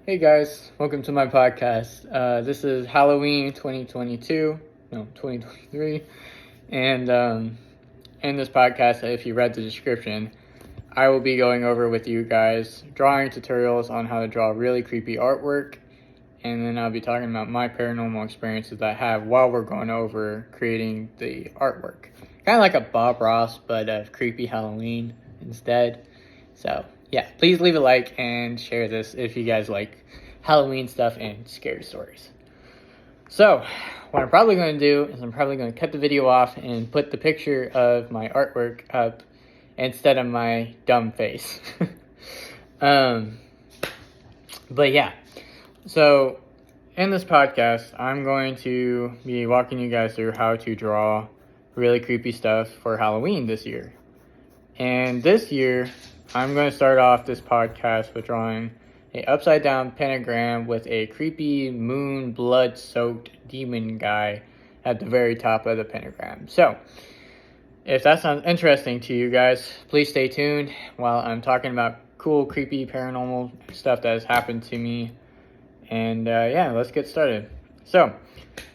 Hey guys, welcome to my podcast. This is Halloween 2023. And in this podcast, if you read the description, I will be going over with you guys drawing tutorials on how to draw really creepy artwork. And then I'll be talking about my paranormal experiences that I have while we're going over creating the artwork. Kind of like a Bob Ross, but of creepy Halloween instead. So yeah, please leave a like and share this if you guys like Halloween stuff and scary stories. So what I'm probably going to do is I'm probably going to cut the video off and put the picture of my artwork up instead of my dumb face. But yeah, so in this podcast, I'm going to be walking you guys through how to draw really creepy stuff for Halloween this year. And this year, I'm going to start off this podcast with drawing a upside down pentagram with a creepy moon blood soaked demon guy at the very top of the pentagram. So if that sounds interesting to you guys, please stay tuned while I'm talking about cool, creepy, paranormal stuff that has happened to me. And yeah, let's get started. So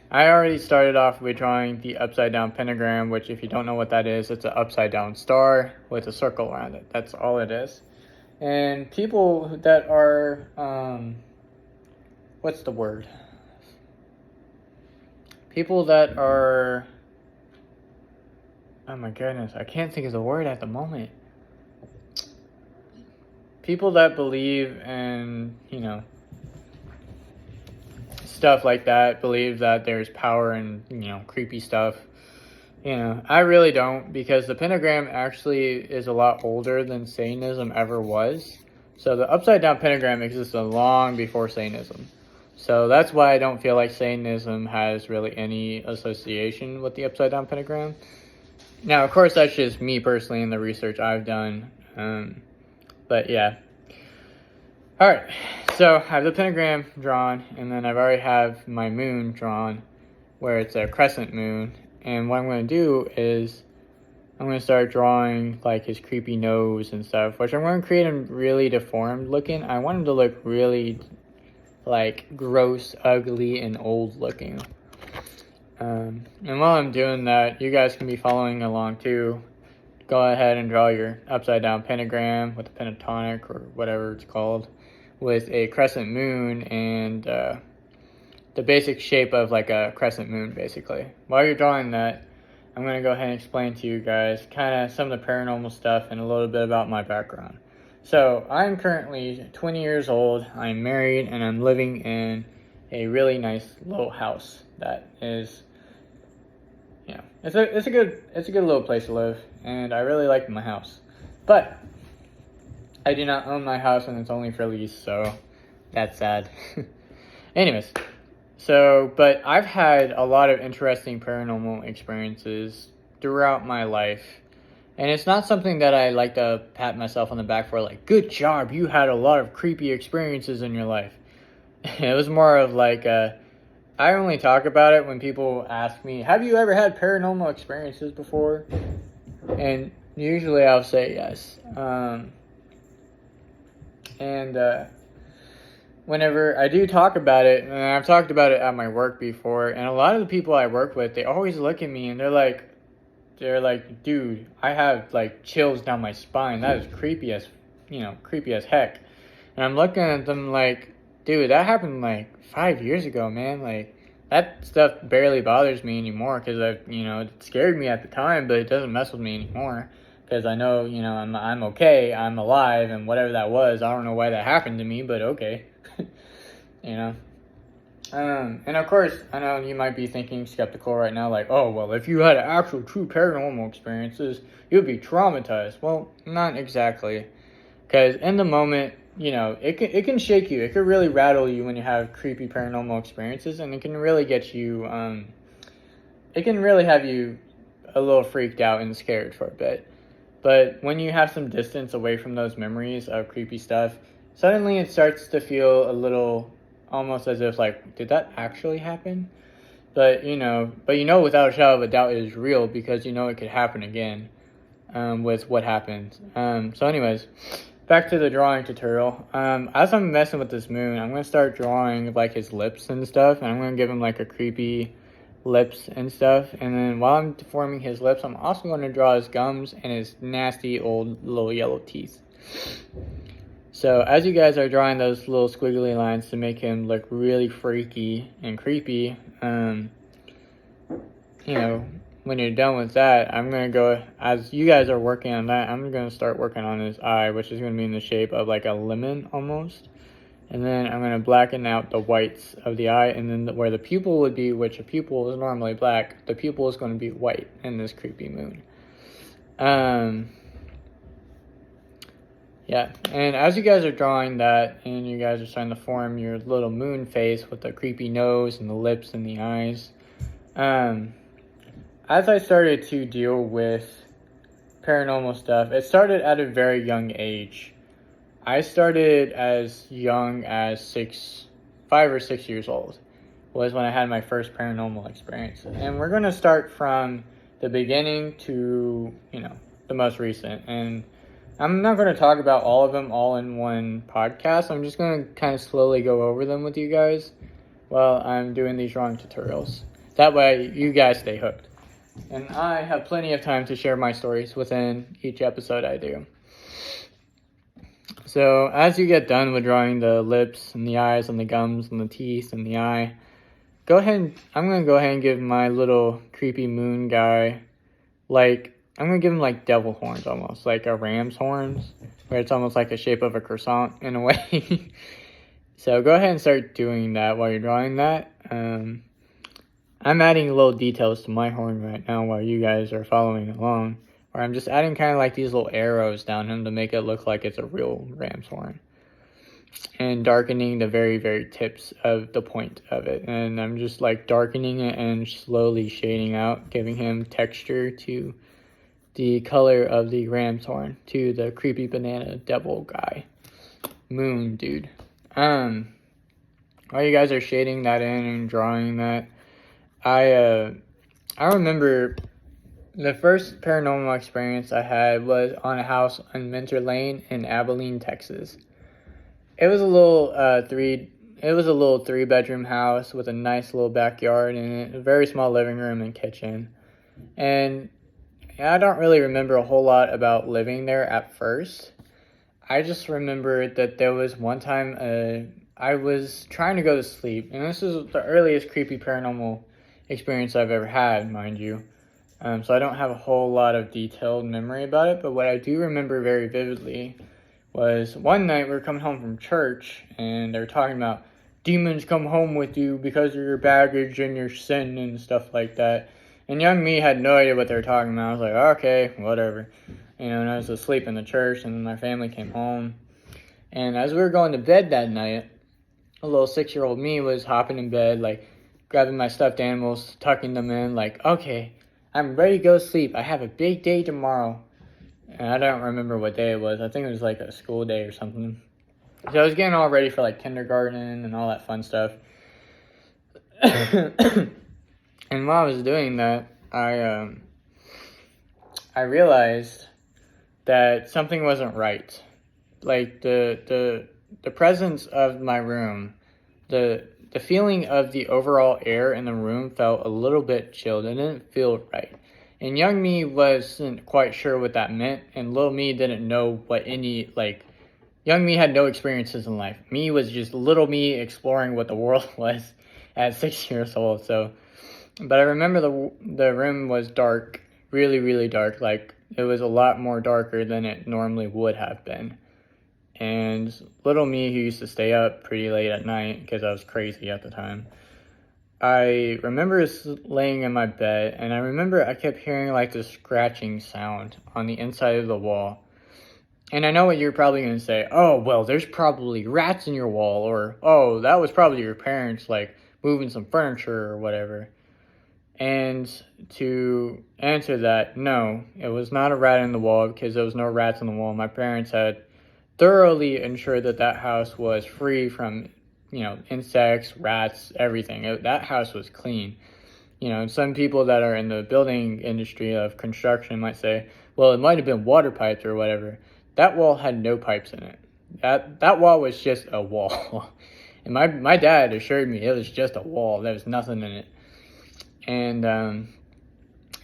I already started off with drawing the upside down pentagram, which if you don't know what that is, it's an upside down star with a circle around it. That's all it is. And people that are, what's the word? People that are, oh my goodness, I can't think of the word at the moment. People that believe in, stuff like that, believe that there's power in, creepy stuff. I really don't, because the pentagram actually is a lot older than Satanism ever was. So the upside down pentagram existed long before Satanism. So that's why I don't feel like Satanism has really any association with the upside down pentagram. Now, of course, that's just me personally in the research I've done. But yeah. Alright, so I have the pentagram drawn, and then I've already have my moon drawn, where it's a crescent moon. And what I'm going to do is I'm going to start drawing like his creepy nose and stuff, which I'm going to create him really deformed looking. I want him to look really like gross, ugly, and old looking. And while I'm doing that, you guys can be following along too. Go ahead and draw your upside down pentagram with a pentatonic or whatever it's called, with a crescent moon and the basic shape of like a crescent moon, basically. While you're drawing that, I'm going to go ahead and explain to you guys kind of some of the paranormal stuff and a little bit about my background. So I'm currently 20 years old, I'm married, and I'm living in a really nice little house that is, it's a good little place to live, and I really like my house. But I do not own my house, and it's only for lease, so that's sad. Anyways. But I've had a lot of interesting paranormal experiences throughout my life. And it's not something that I like to pat myself on the back for, like, good job, you had a lot of creepy experiences in your life. It was more of like, I only talk about it when people ask me, have you ever had paranormal experiences before? And usually I'll say yes. Whenever I do talk about it, and I've talked about it at my work before, and a lot of the people I work with, they always look at me and they're like, dude, I have like chills down my spine. That is creepy as heck. And I'm looking at them like, dude, that happened like 5 years ago, man. Like, that stuff barely bothers me anymore because it scared me at the time, but it doesn't mess with me anymore because I know, I'm okay, I'm alive, and whatever that was, I don't know why that happened to me, but okay. And of course, I know you might be thinking skeptical right now, like, oh, well, if you had actual true paranormal experiences, you'd be traumatized. Well, not exactly, because in the moment, it can shake you. It can really rattle you when you have creepy paranormal experiences, and it can really get you, it can really have you a little freaked out and scared for a bit. But when you have some distance away from those memories of creepy stuff, suddenly it starts to feel a little almost as if like, did that actually happen? But without a shadow of a doubt it is real because it could happen again with what happened. So anyways, back to the drawing tutorial. As I'm messing with this moon, I'm gonna start drawing like his lips and stuff, and I'm gonna give him like a creepy lips and stuff. And then while I'm forming his lips, I'm also gonna draw his gums and his nasty old little yellow teeth. So as you guys are drawing those little squiggly lines to make him look really freaky and creepy, you know, when you're done with that, I'm going to go, as you guys are working on that, I'm going to start working on his eye, which is going to be in the shape of like a lemon almost. And then I'm going to blacken out the whites of the eye, and then where the pupil would be, which a pupil is normally black, the pupil is going to be white in this creepy moon. Yeah, and as you guys are drawing that, and you guys are starting to form your little moon face with the creepy nose and the lips and the eyes, as I started to deal with paranormal stuff, it started at a very young age. I started as young as 5 or 6 years old was when I had my first paranormal experience. And we're going to start from the beginning to, the most recent. And I'm not going to talk about all of them all in one podcast. I'm just going to kind of slowly go over them with you guys while I'm doing these drawing tutorials. That way you guys stay hooked. And I have plenty of time to share my stories within each episode I do. So as you get done with drawing the lips and the eyes and the gums and the teeth and the eye, I'm going to go ahead and give my little creepy moon guy, I'm going to give him like devil horns almost, like a ram's horns, where it's almost like the shape of a croissant in a way. So go ahead and start doing that while you're drawing that. I'm adding little details to my horn right now while you guys are following along, where I'm just adding kind of like these little arrows down him to make it look like it's a real ram's horn, and darkening the very, very tips of the point of it. And I'm just like darkening it and slowly shading out, giving him texture to the color of the ram's horn, to the creepy banana devil guy, moon dude. While you guys are shading that in and drawing that, I remember the first paranormal experience I had was on a house on Minter Lane in Abilene, Texas. It was a little 3-bedroom house with a nice little backyard and a very small living room and kitchen. And I don't really remember a whole lot about living there at first. I just remember that there was one time I was trying to go to sleep, and this is the earliest creepy paranormal experience I've ever had, mind you. So I don't have a whole lot of detailed memory about it, but what I do remember very vividly was one night we were coming home from church, and they were talking about demons come home with you because of your baggage and your sin and stuff like that. And young me had no idea what they were talking about. I was like, okay, whatever. And I was asleep in the church, and then my family came home. And as we were going to bed that night, a little 6-year-old me was hopping in bed, grabbing my stuffed animals, tucking them in, okay, I'm ready to go to sleep. I have a big day tomorrow. And I don't remember what day it was. I think it was a school day or something. So I was getting all ready for kindergarten and all that fun stuff. And while I was doing that, I realized that something wasn't right. The presence of my room, the feeling of the overall air in the room felt a little bit chilled. It didn't feel right. And young me wasn't quite sure what that meant, and little me didn't know what young me had no experiences in life. Me was just little me exploring what the world was at 6 years old. But I remember the room was dark, really, really dark. It was a lot more darker than it normally would have been. And little me, who used to stay up pretty late at night because I was crazy at the time, I remember laying in my bed, and I remember I kept hearing this scratching sound on the inside of the wall. And I know what you're probably going to say. Oh, well, there's probably rats in your wall, or, oh, that was probably your parents moving some furniture or whatever. And to answer that, no, it was not a rat in the wall, because there was no rats in the wall. My parents had thoroughly ensured that house was free from, insects, rats, everything. That house was clean. Some people that are in the building industry of construction might say, well, it might have been water pipes or whatever. that wall had no pipes in it. That wall was just a wall. And my dad assured me it was just a wall. There was nothing in it. And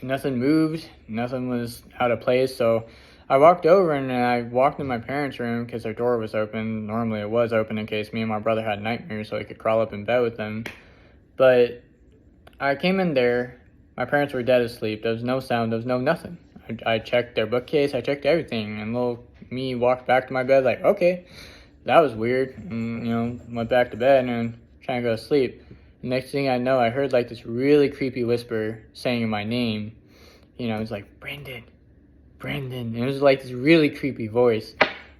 nothing moved. Nothing was out of place. So I walked over and I walked in my parents' room because their door was open. Normally it was open in case me and my brother had nightmares so I could crawl up in bed with them. But I came in there. My parents were dead asleep. There was no sound. There was no nothing. I checked their bookcase. I checked everything. And little me walked back to my bed like, okay, that was weird. And, went back to bed and trying to go to sleep. Next thing I know, I heard like this really creepy whisper saying my name. It's like, Brendan. And it was like this really creepy voice.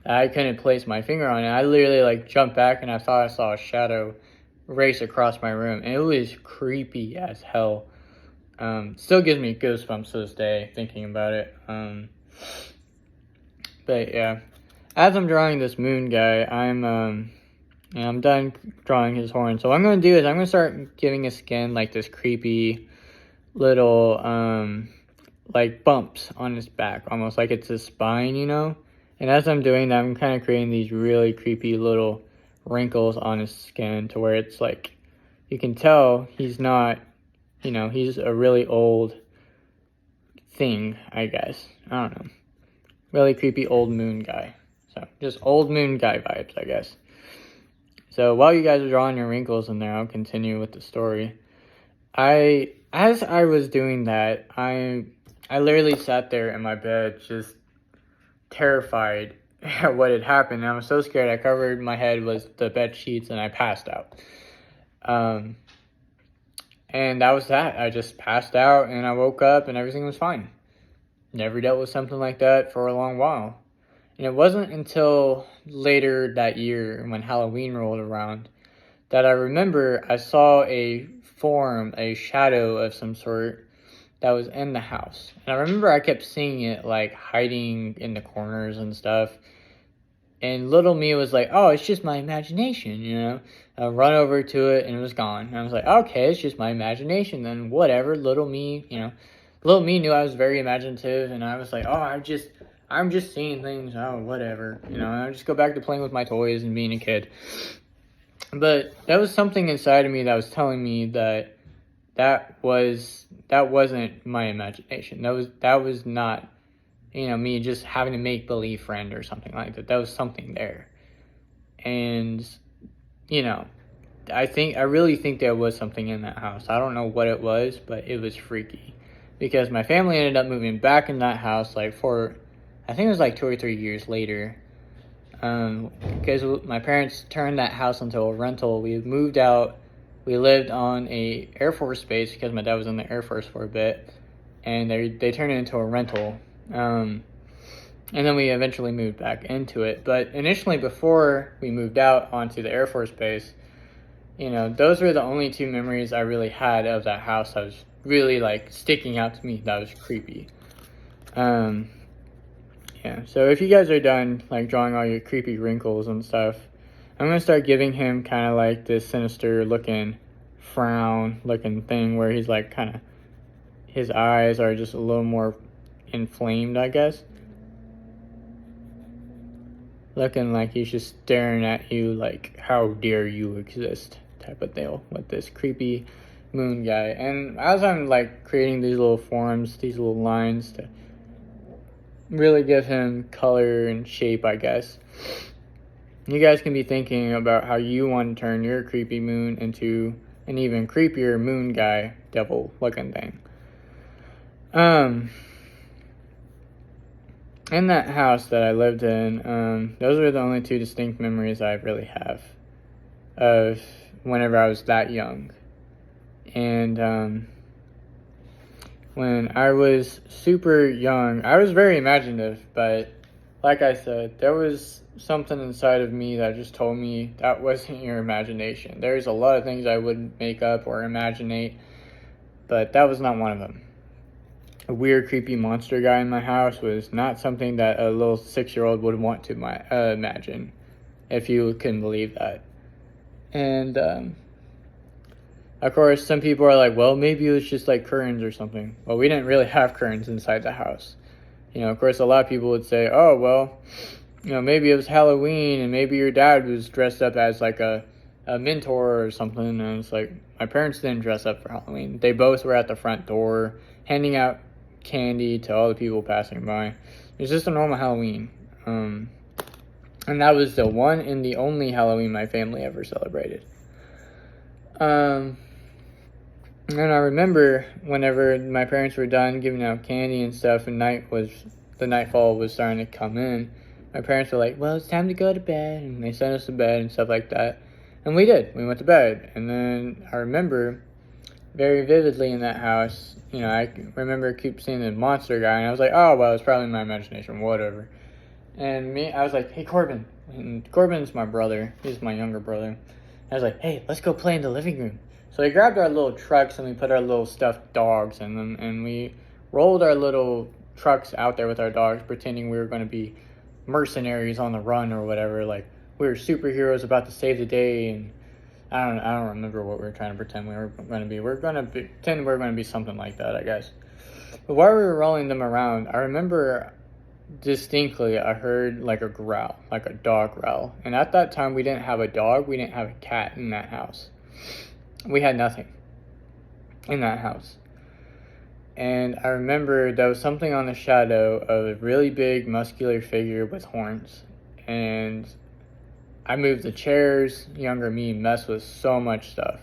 I couldn't place my finger on it. I literally like jumped back and I thought I saw a shadow race across my room. And it was creepy as hell. Still gives me goosebumps to this day thinking about it. But yeah, as I'm drawing this moon guy, I'm done drawing his horn. So what I'm going to do is I'm going to start giving his skin like this creepy little, like bumps on his back, almost like it's his spine, And as I'm doing that, I'm kind of creating these really creepy little wrinkles on his skin to where it's like, you can tell he's not, he's a really old thing, I guess. I don't know. Really creepy old moon guy. So just old moon guy vibes, I guess. So while you guys are drawing your wrinkles in there, I'll continue with the story. As I was doing that, I literally sat there in my bed just terrified at what had happened. I was so scared. I covered my head with the bed sheets and I passed out. And that was that. I just passed out and I woke up and everything was fine. Never dealt with something like that for a long while. And it wasn't until later that year when Halloween rolled around that I remember I saw a form, a shadow of some sort that was in the house. And I remember I kept seeing it like hiding in the corners and stuff. And little me was like, oh, it's just my imagination, I run over to it and it was gone. And I was like, okay, it's just my imagination. Then whatever, little me knew I was very imaginative. And I was like, oh, I'm just seeing things. Oh, whatever. I just go back to playing with my toys and being a kid. But that was something inside of me that was telling me that wasn't my imagination. That was not, me just having a make-believe friend or something like that. That was something there. And, I really think there was something in that house. I don't know what it was, but it was freaky. Because my family ended up moving back in that house, I think it was 2 or 3 years later. Because my parents turned that house into a rental. We moved out. We lived on a Air Force base because my dad was in the Air Force for a bit. And they turned it into a rental. And then we eventually moved back into it. But initially, before we moved out onto the Air Force base, those were the only two memories I really had of that house that was really, sticking out to me. That was creepy. Yeah, so if you guys are done, drawing all your creepy wrinkles and stuff, I'm going to start giving him kind of, this sinister-looking, frown-looking thing where he's, his eyes are just a little more inflamed, I guess. Looking like he's just staring at you how dare you exist type of deal with this creepy moon guy. And as I'm creating these little forms, these little lines to really give him color and shape, I guess, you guys can be thinking about how you want to turn your creepy moon into an even creepier moon guy devil looking thing. In that house that I lived in, those were the only two distinct memories I really have of whenever I was that young. And when I was super young, I was very imaginative, but like I said, there was something inside of me that just told me that wasn't your imagination. There's a lot of things I wouldn't make up or imaginate, but that was not one of them. A weird, creepy monster guy in my house was not something that a little 6-year-old would want to imagine, if you can believe that. And, of course, some people are like, well, maybe it was just curtains or something. Well, we didn't really have curtains inside the house. Of course, a lot of people would say, oh, well, maybe it was Halloween and maybe your dad was dressed up as like a mentor or something. And it's like, my parents didn't dress up for Halloween. They both were at the front door handing out candy to all the people passing by. It was just a normal Halloween. And that was the one and the only Halloween my family ever celebrated. And I remember whenever my parents were done giving out candy and stuff, and the nightfall was starting to come in, my parents were like, well, it's time to go to bed, and they sent us to bed and stuff like that. And we did. We went to bed. And then I remember very vividly in that house, I remember keep seeing the monster guy, and I was like, oh, well, it's probably my imagination, whatever. And I was like, hey, Corbin. And Corbin's my brother. He's my younger brother. I was like, hey, let's go play in the living room. So we grabbed our little trucks and we put our little stuffed dogs in them, and we rolled our little trucks out there with our dogs, pretending we were going to be mercenaries on the run or whatever. Like, we were superheroes about to save the day, and I don't remember what we were trying to pretend we were going to be. We were going to pretend we were going to be something like that, I guess. But while we were rolling them around, I remember distinctly I heard like a growl, like a dog growl. And at that time, we didn't have a dog, we didn't have a cat in that house. We had nothing in that house. And I remember there was something on the shadow of a really big muscular figure with horns. And I moved the chairs, younger me messed with so much stuff.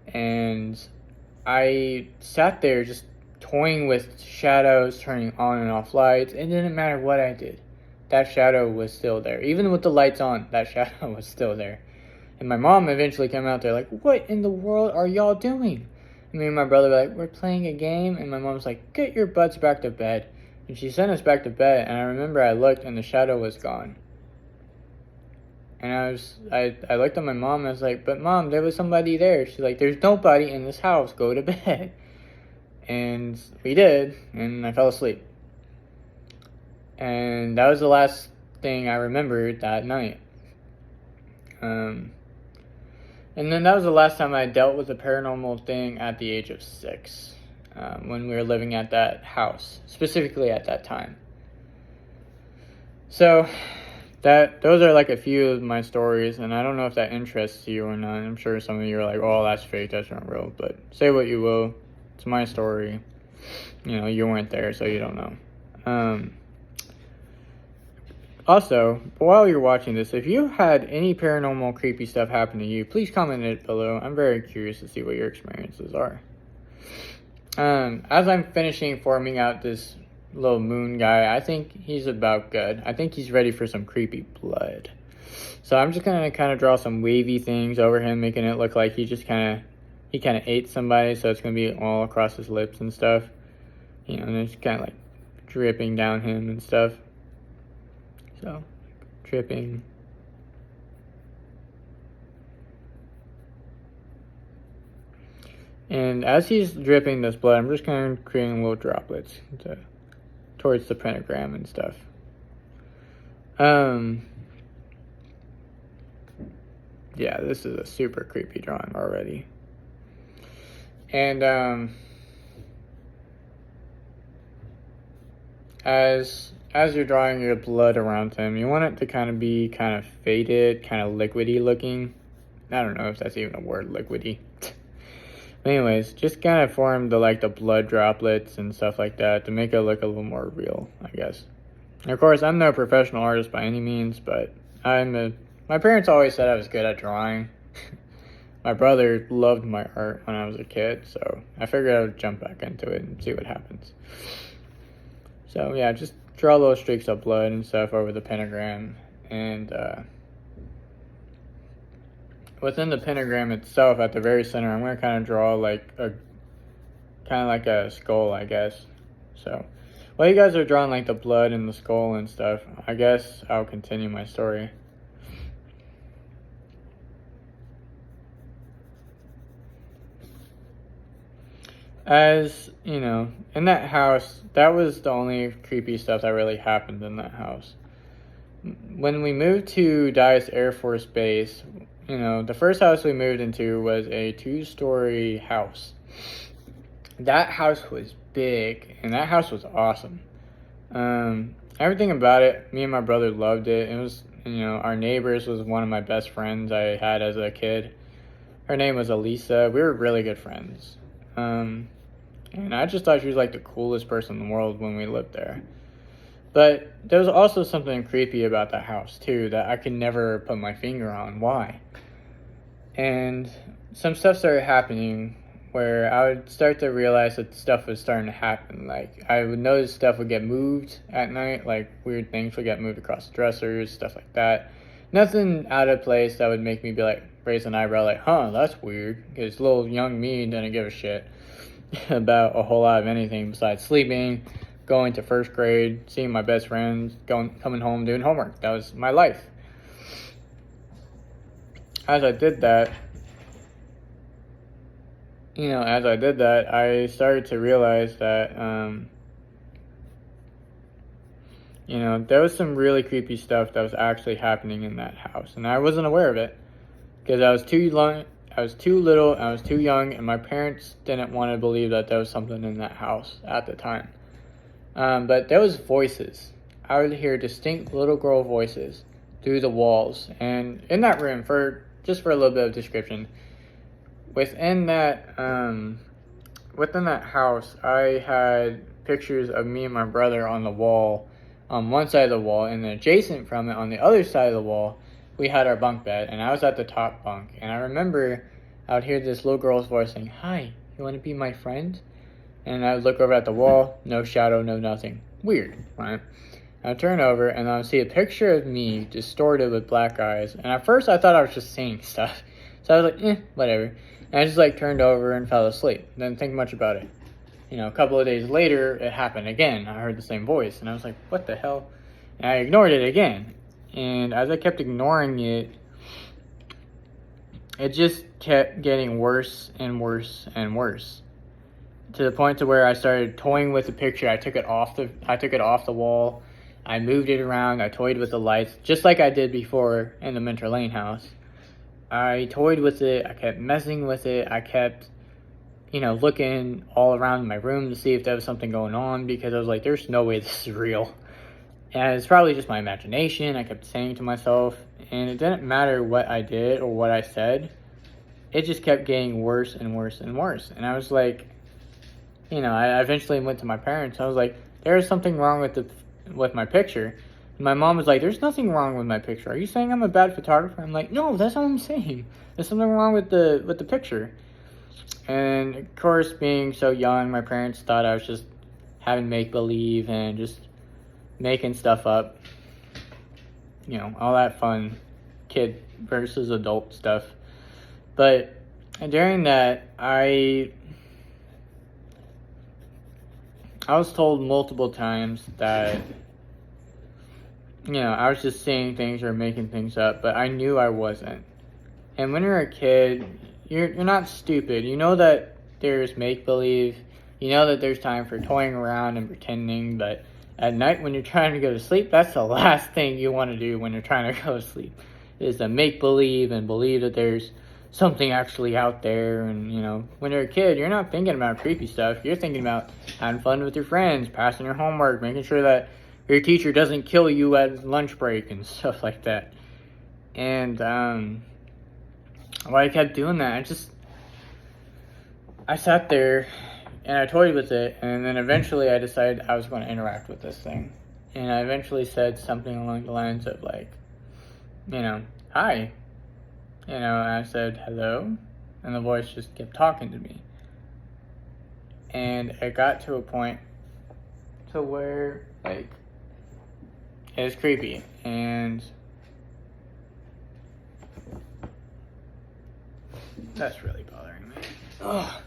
And I sat there just toying with shadows, turning on and off lights. It didn't matter what I did. That shadow was still there. Even with the lights on, that shadow was still there. And my mom eventually came out there like, what in the world are y'all doing? And me and my brother were like, we're playing a game. And my mom's like, get your butts back to bed. And she sent us back to bed. And I remember I looked and the shadow was gone. And I looked at my mom and I was like, but Mom, there was somebody there. She's like, there's nobody in this house. Go to bed. And we did. And I fell asleep. And that was the last thing I remembered that night. And then that was the last time I dealt with a paranormal thing at the age of 6, when we were living at that house, specifically at that time. So those are like a few of my stories, and I don't know if that interests you or not. I'm sure some of you are like, oh, that's fake, that's not real, but say what you will. It's my story. You weren't there, so you don't know. Also, while you're watching this, if you had any paranormal creepy stuff happen to you, please comment it below. I'm very curious to see what your experiences are. As I'm finishing forming out this little moon guy, I think he's about good. I think he's ready for some creepy blood. So I'm just going to kind of draw some wavy things over him, making it look like he kind of ate somebody, so it's going to be all across his lips and stuff. And it's kind of like dripping down him and stuff. So, dripping. And as he's dripping this blood, I'm just kind of creating little droplets towards the pentagram and stuff. Yeah, this is a super creepy drawing already. And, as you're drawing your blood around him, you want it to kind of be kind of faded, kind of liquidy looking. I don't know if that's even a word, liquidy. But anyways, just kind of form the blood droplets and stuff like that to make it look a little more real, I guess. And of course, I'm no professional artist by any means, but my parents always said I was good at drawing. My brother loved my art when I was a kid, so I figured I would jump back into it and see what happens. So yeah, just draw little streaks of blood and stuff over the pentagram, and within the pentagram itself, at the very center, I'm going to kind of draw like a skull, I guess. So while you guys are drawing like the blood and the skull and stuff, I guess I'll continue my story. As you know, in that house, that was the only creepy stuff that really happened in that house. When we moved to Dyess Air Force Base, the first house we moved into was a 2-story house. That house was big, and that house was awesome. everything about it, me and my brother loved it. It was, our neighbors was one of my best friends I had as a kid. Her name was Elisa. We were really good friends. And I just thought she was like the coolest person in the world when we lived there. But there was also something creepy about that house too that I could never put my finger on why. And some stuff started happening where I would start to realize that stuff was starting to happen. Like, I would notice stuff would get moved at night, like weird things would get moved across the dressers, stuff like that. Nothing out of place that would make me be like, raise an eyebrow, like, huh, that's weird. Because little young me didn't give a shit about a whole lot of anything besides sleeping, going to first grade, seeing my best friends, coming home, doing homework. That was my life. As I did that, I started to realize that, there was some really creepy stuff that was actually happening in that house, and I wasn't aware of it because I was too little, I was too young, and my parents didn't want to believe that there was something in that house at the time. But there was voices. I would hear distinct little girl voices through the walls, and in that room, for a little bit of description. Within that house, I had pictures of me and my brother on the wall, on one side of the wall, and then adjacent from it, on the other side of the wall, we had our bunk bed, and I was at the top bunk. And I remember I would hear this little girl's voice saying, "Hi, you want to be my friend?" And I would look over at the wall, no shadow, no nothing. Weird, right? I would turn over, and I would see a picture of me distorted with black eyes. And at first, I thought I was just seeing stuff. So I was like, whatever. And I just turned over and fell asleep. Didn't think much about it. A couple of days later, it happened again. I heard the same voice, and I was like, what the hell? And I ignored it again. And as I kept ignoring it, it just kept getting worse and worse and worse. To the point to where I started toying with the picture. I took it off the wall. I moved it around. I toyed with the lights, just like I did before in the Minter Lane house. I toyed with it. I kept messing with it. I kept, looking all around my room to see if there was something going on, because I was like, there's no way this is real. And it's probably just my imagination, I kept saying to myself. And it didn't matter what I did or what I said. It just kept getting worse and worse and worse. And I was like, I eventually went to my parents. I was like, there is something wrong with my picture. And my mom was like, there's nothing wrong with my picture. Are you saying I'm a bad photographer? I'm like, no, that's not what I'm saying. There's something wrong with the picture. And of course, being so young, my parents thought I was just having make-believe and just making stuff up. All that fun kid versus adult stuff. But during that, I was told multiple times that, I was just saying things or making things up, but I knew I wasn't. And when you're a kid, you're not stupid. You know that there's make-believe. You know that there's time for toying around and pretending, but at night when you're trying to go to sleep, that's the last thing you want to do when you're trying to go to sleep, is to make-believe and believe that there's something actually out there. And, when you're a kid, you're not thinking about creepy stuff. You're thinking about having fun with your friends, passing your homework, making sure that your teacher doesn't kill you at lunch break and stuff like that. And while I kept doing that, I sat there and I toyed with it, and then eventually I decided I was going to interact with this thing. And I eventually said something along the lines of hi. And I said hello, and the voice just kept talking to me. And it got to a point to where it was creepy, and that's really bothering me. Ugh.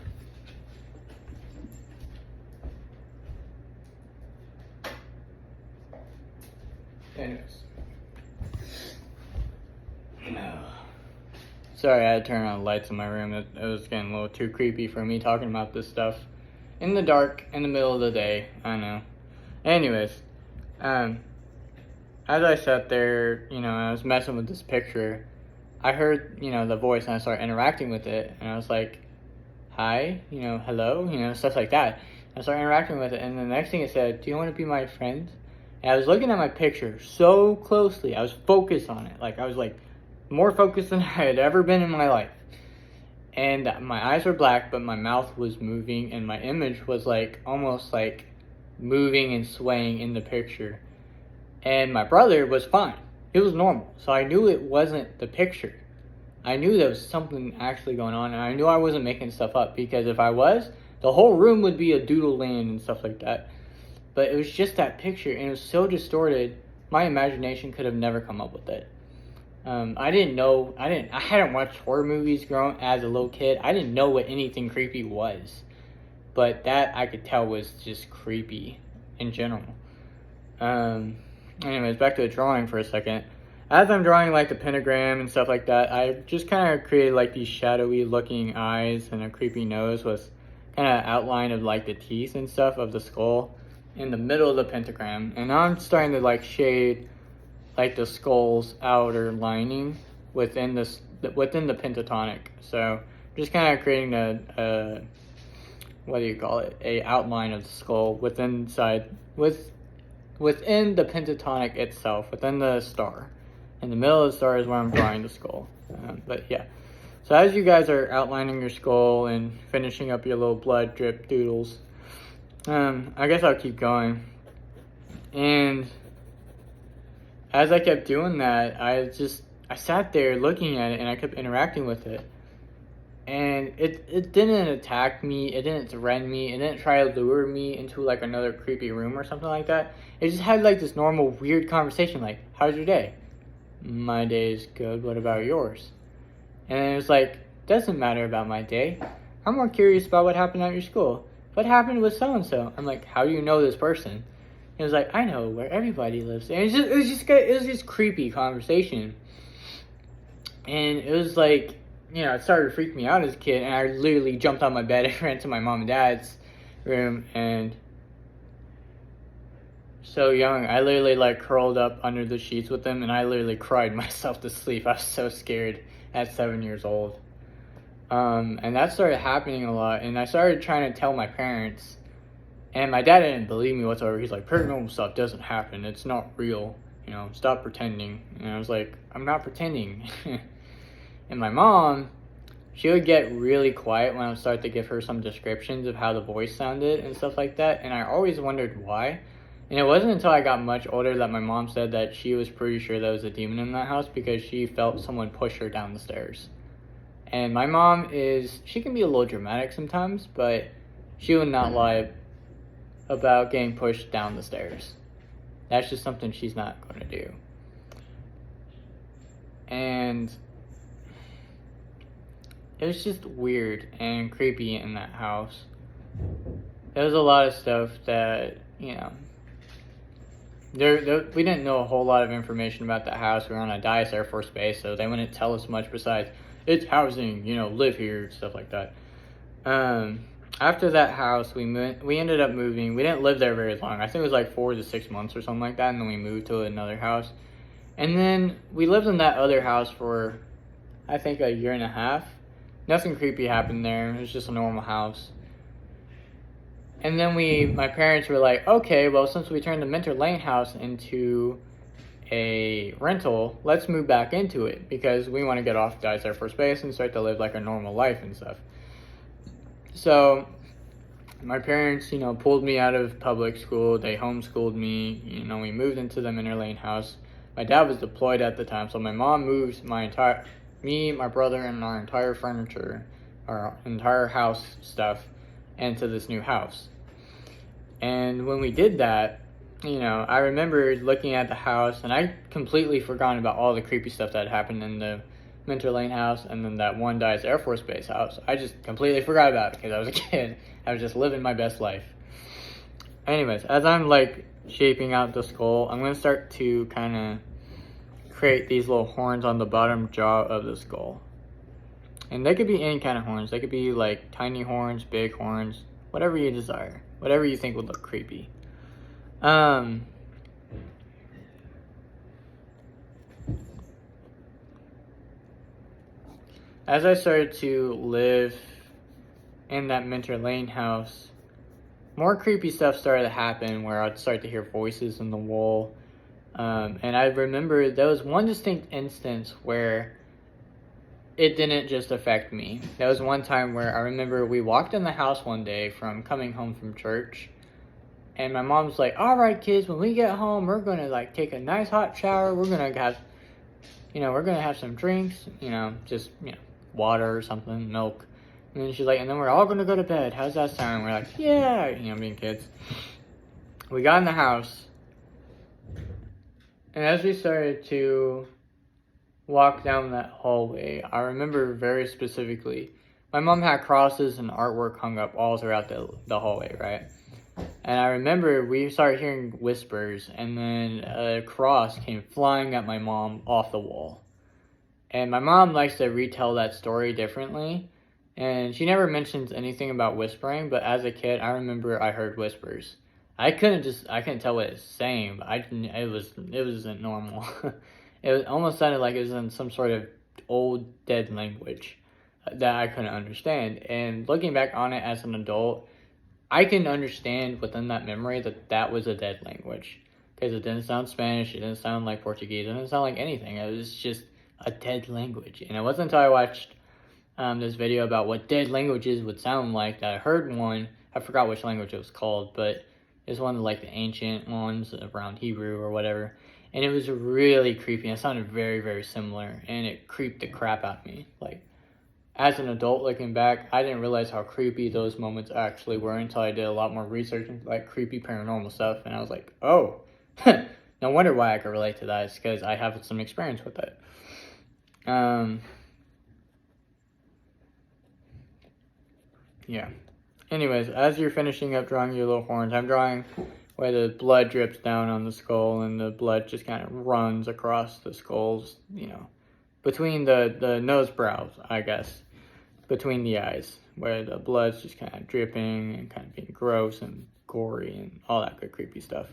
Anyways. Sorry, I had to turn on the lights in my room. It was getting a little too creepy for me talking about this stuff in the dark, in the middle of the day. I know. Anyways, as I sat there, I was messing with this picture, I heard, the voice, and I started interacting with it, and I was like, hi, hello, stuff like that. I started interacting with it, and the next thing it said, do you want to be my friend? And I was looking at my picture so closely. I was focused on it. Like, I was like more focused than I had ever been in my life. And my eyes were black, but my mouth was moving, and my image was like almost like moving and swaying in the picture. And my brother was fine. It was normal. So I knew it wasn't the picture. I knew there was something actually going on, and I knew I wasn't making stuff up, because if I was, the whole room would be a doodle land and stuff like that. But it was just that picture, and it was so distorted, my imagination could have never come up with it. I hadn't watched horror movies growing as a little kid. I didn't know what anything creepy was. But that I could tell was just creepy in general. Anyways, back to the drawing for a second. As I'm drawing like the pentagram and stuff like that, I just kind of created like these shadowy looking eyes and a creepy nose with kind of outline of like the teeth and stuff of the skull in the middle of the pentagram. And now I'm starting to like shade like the skull's outer lining within the pentatonic. So just kind of creating a what do you call it? A outline of the skull within the pentatonic itself, within the star. In the middle of the star is where I'm drawing the skull. But yeah. So as you guys are outlining your skull and finishing up your little blood drip doodles, I guess I'll keep going. And as I kept doing that, I sat there looking at it, and I kept interacting with it. And it didn't attack me, it didn't threaten me, it didn't try to lure me into like another creepy room or something like that. It just had like this normal weird conversation like, how's your day? My day is good, what about yours? And it was like, doesn't matter about my day. I'm more curious about what happened at your school. What happened with so-and-so? I'm like, how do you know this person? It was like, I know where everybody lives. And it was just creepy conversation. And it was like, you know, it started to freak me out as a kid, and I literally jumped on my bed and ran to my mom and dad's room, and so young, I literally like curled up under the sheets with them, and I literally cried myself to sleep. I was so scared at 7 years old. And that started happening a lot, and I started trying to tell my parents, and my dad didn't believe me whatsoever. He's like, paranormal stuff doesn't happen, it's not real, you know, stop pretending. And I was like, I'm not pretending. And my mom, she would get really quiet when I would start to give her some descriptions of how the voice sounded and stuff like that, and I always wondered why. And it wasn't until I got much older that my mom said that she was pretty sure there was a demon in that house, because she felt someone push her down the stairs. And my mom she can be a little dramatic sometimes, but she would not lie about getting pushed down the stairs. That's just something she's not going to do. And it was just weird and creepy in that house. There was a lot of stuff that, you know, we didn't know a whole lot of information about the house. We were on a Dyess Air Force Base, so they wouldn't tell us much besides, it's housing, you know, live here, stuff like that. After that house, we ended up moving. We didn't live there very long. I think it was like 4 to 6 months or something like that, and then we moved to another house. And then we lived in that other house for, I think, a year and a half. Nothing creepy happened there. It was just a normal house. And then my parents were like, okay, well, since we turned the Minter Lane house into a rental, let's move back into it, because we want to get off Dyess Air Force Base and start to live like a normal life and stuff. So my parents, you know, pulled me out of public school. They homeschooled me. You know, we moved into the Minter Lane house. My dad was deployed at the time, so my mom moved me, my brother, and our entire furniture, our entire house stuff, into this new house. And when we did that, you know, I remember looking at the house, and I completely forgotten about all the creepy stuff that happened in the Minter Lane house and then that one Dyess Air Force Base house. I just completely forgot about it because I was a kid. I was just living my best life. Anyways, as I'm like shaping out the skull, I'm going to start to kind of create these little horns on the bottom jaw of the skull. And they could be any kind of horns. They could be like tiny horns, big horns, whatever you desire. Whatever you think would look creepy. As I started to live in that Minter Lane house more creepy stuff started to happen where I'd start to hear voices in the wall. And I remember there was one distinct instance where it didn't just affect me. There was one time where I remember we walked in the house one day from coming home from church, and my mom's like, "All right, kids, when we get home, we're gonna like take a nice hot shower. We're gonna have, we're gonna have some drinks, just water or something, milk." And then she's like, "And then we're all gonna go to bed. How's that sound?" And we're like, "Yeah," being kids. We got in the house, and as we started to walk down that hallway, I remember very specifically, my mom had crosses and artwork hung up all throughout the hallway, right? And I remember we started hearing whispers, and then a cross came flying at my mom off the wall. And my mom likes to retell that story differently, and she never mentions anything about whispering, but as a kid, I remember I heard whispers. I couldn't tell what it's saying, but it wasn't normal. It almost sounded like it was in some sort of old dead language that I couldn't understand. And looking back on it as an adult, I can understand within that memory that was a dead language. Because it didn't sound Spanish, it didn't sound like Portuguese, it didn't sound like anything. It was just a dead language. And it wasn't until I watched this video about what dead languages would sound like that I heard one. I forgot which language it was called, but it's one of like the ancient ones around Hebrew or whatever. And it was really creepy. It sounded very, very similar, and it creeped the crap out of me. Like, as an adult looking back, I didn't realize how creepy those moments actually were until I did a lot more research into like creepy paranormal stuff, and I was like, oh, no wonder why I could relate to that. It's because I have some experience with it. Yeah. Anyways, as you're finishing up drawing your little horns, I'm drawing where the blood drips down on the skull and the blood just kind of runs across the skulls, between the nose brows, I guess, between the eyes, where the blood's just kind of dripping and kind of being gross and gory and all that good creepy stuff.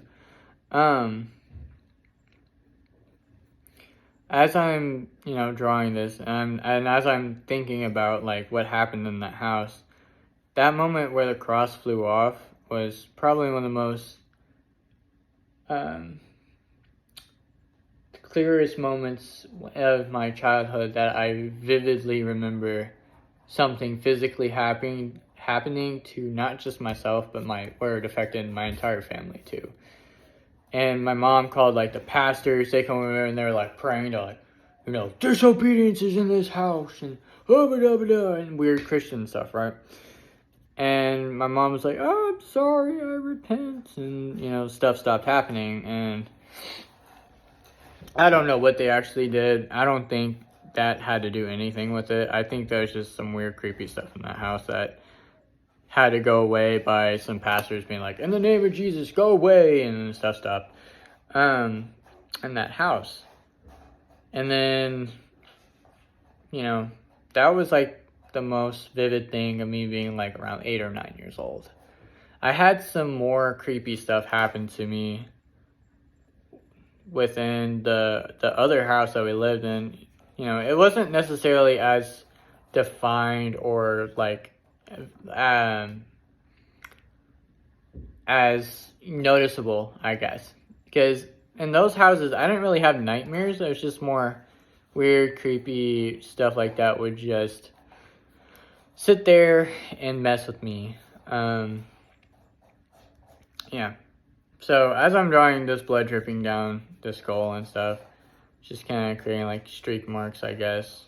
As I'm, drawing this, and as I'm thinking about, like, what happened in that house, that moment where the cross flew off was probably one of the most clearest moments of my childhood that I vividly remember something physically happening to not just myself, but where it affected my entire family too. And my mom called like the pastors. They come over and they're like praying to like, disobedience is in this house and and weird Christian stuff, right? And my mom was like, "Oh, I'm sorry, I repent," and stuff stopped happening. And I don't know what they actually did. I don't think that had to do anything with it. I think there's just some weird creepy stuff in that house that had to go away by some pastors being like, "In the name of Jesus, go away," and stuff stopped in that house. And then that was like the most vivid thing of me being like around 8 or 9 years old. I had some more creepy stuff happen to me within the other house that we lived in. It wasn't necessarily as defined or like as noticeable, I guess, because in those houses I didn't really have nightmares. It was just more weird, creepy stuff like that would just sit there and mess with me. Yeah. So as I'm drawing this blood dripping down the skull and stuff, just kind of creating like streak marks, I guess.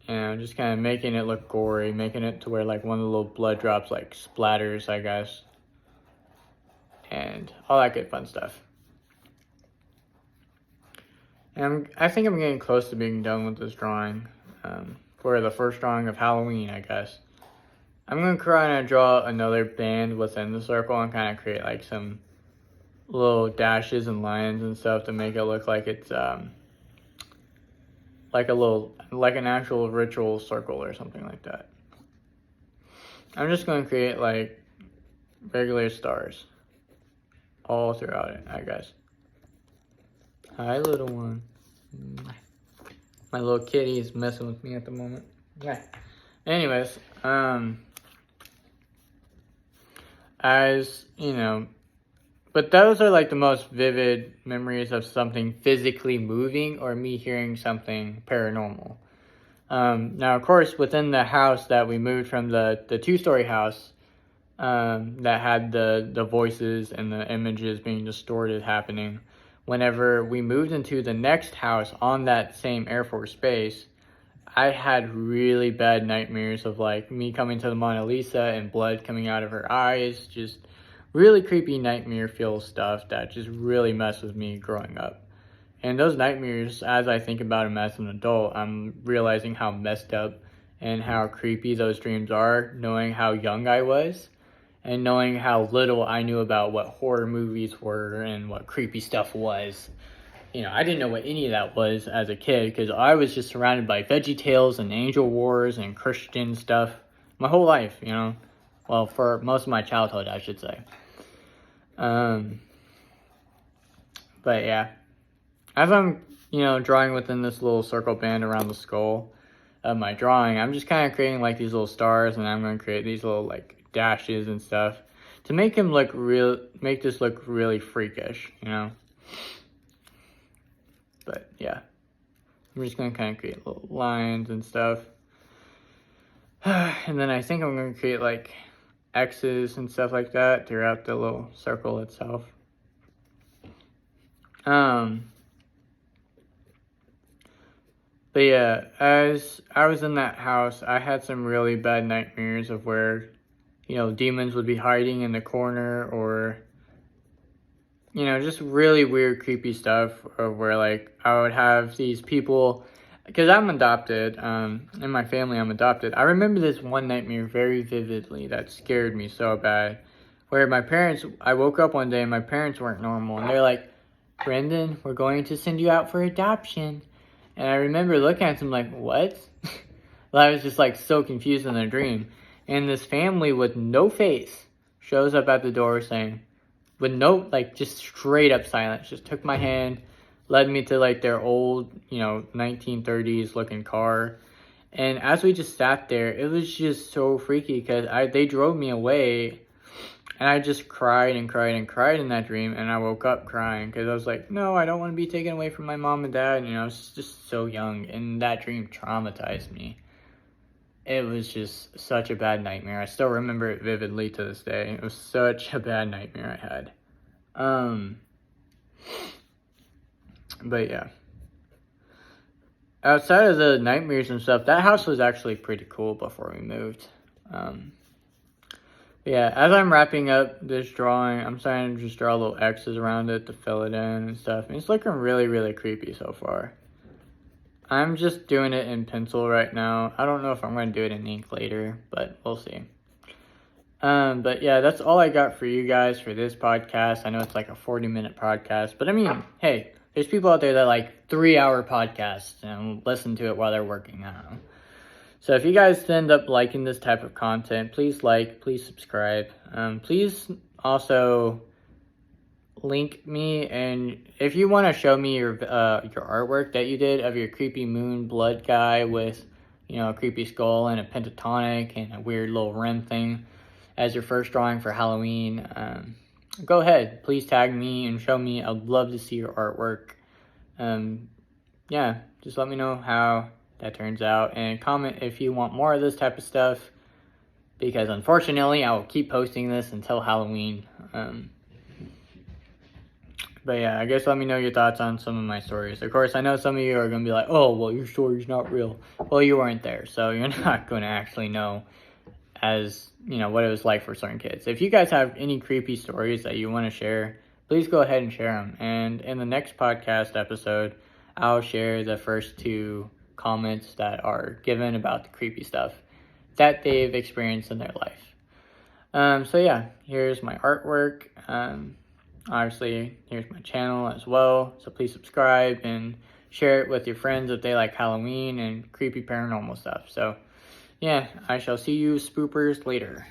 Just kind of making it look gory, making it to where like one of the little blood drops like splatters, I guess. And all that good fun stuff. And I think I'm getting close to being done with this drawing. For the first drawing of Halloween, I guess. I'm going to try and draw another band within the circle and kind of create like some little dashes and lines and stuff to make it look like it's like an actual ritual circle or something like that. I'm just going to create like regular stars all throughout it, I guess. Hi, little one. My little kitty is messing with me at the moment. Yeah. Anyways, as, but those are like the most vivid memories of something physically moving or me hearing something paranormal. Now, of course, within the house that we moved from, the 2-story house that had the voices and the images being distorted happening, whenever we moved into the next house on that same Air Force base, I had really bad nightmares of like me coming to the Mona Lisa and blood coming out of her eyes. Just really creepy nightmare feel stuff that just really messed with me growing up. And those nightmares, as I think about them as an adult, I'm realizing how messed up and how creepy those dreams are, knowing how young I was and knowing how little I knew about what horror movies were and what creepy stuff was. I didn't know what any of that was as a kid because I was just surrounded by VeggieTales and Angel Wars and Christian stuff my whole life, Well, for most of my childhood, I should say. But yeah. As I'm, drawing within this little circle band around the skull of my drawing, I'm just kind of creating like these little stars, and I'm going to create these little like dashes and stuff to make this look really freakish, But yeah, I'm just going to kind of create little lines and stuff. And then I think I'm going to create like X's and stuff like that throughout the little circle itself. But yeah, as I was in that house, I had some really bad nightmares of where, demons would be hiding in the corner, or, just really weird, creepy stuff of where, like, I would have these people, because I'm adopted, in my family I'm adopted. I remember this one nightmare very vividly that scared me so bad, where I woke up one day and my parents weren't normal, and they're like, "Brendan, we're going to send you out for adoption." And I remember looking at them like, what? Well, I was just like so confused in their dream. And this family with no face shows up at the door saying, with no, like just straight up silence, just took my hand, led me to like their old, 1930s looking car. And as we just sat there, it was just so freaky because they drove me away. And I just cried and cried and cried in that dream, and I woke up crying because I was like, no, I don't want to be taken away from my mom and dad. I was just so young, and that dream traumatized me. It was just such a bad nightmare. I still remember it vividly to this day. It was such a bad nightmare I had. But yeah. Outside of the nightmares and stuff, that house was actually pretty cool before we moved. Yeah, as I'm wrapping up this drawing, I'm starting to just draw little X's around it to fill it in and stuff. And it's looking really, really creepy so far. I'm just doing it in pencil right now. I don't know if I'm going to do it in ink later, but we'll see. But yeah, that's all I got for you guys for this podcast. I know it's like a 40-minute podcast, but I mean, hey, there's people out there that like 3-hour podcasts and listen to it while they're working. I don't know. So if you guys end up liking this type of content, please please subscribe. Please also link me, and if you want to show me your artwork that you did of your creepy moon blood guy with, a creepy skull and a pentatonic and a weird little REM thing as your first drawing for Halloween, go ahead. Please tag me and show me. I'd love to see your artwork. Yeah, just let me know how that turns out, and comment if you want more of this type of stuff, because unfortunately I will keep posting this until Halloween. But yeah, I guess let me know your thoughts on some of my stories. Of course, I know some of you are going to be like, oh, well, your story's not real. Well, you weren't there, so you're not going to actually know what it was like for certain kids. If you guys have any creepy stories that you want to share, please go ahead and share them. And in the next podcast episode, I'll share the first 2 comments that are given about the creepy stuff that they've experienced in their life. So yeah, here's my artwork. Obviously, here's my channel as well. So please subscribe and share it with your friends if they like Halloween and creepy paranormal stuff. So yeah, I shall see you spoopers later.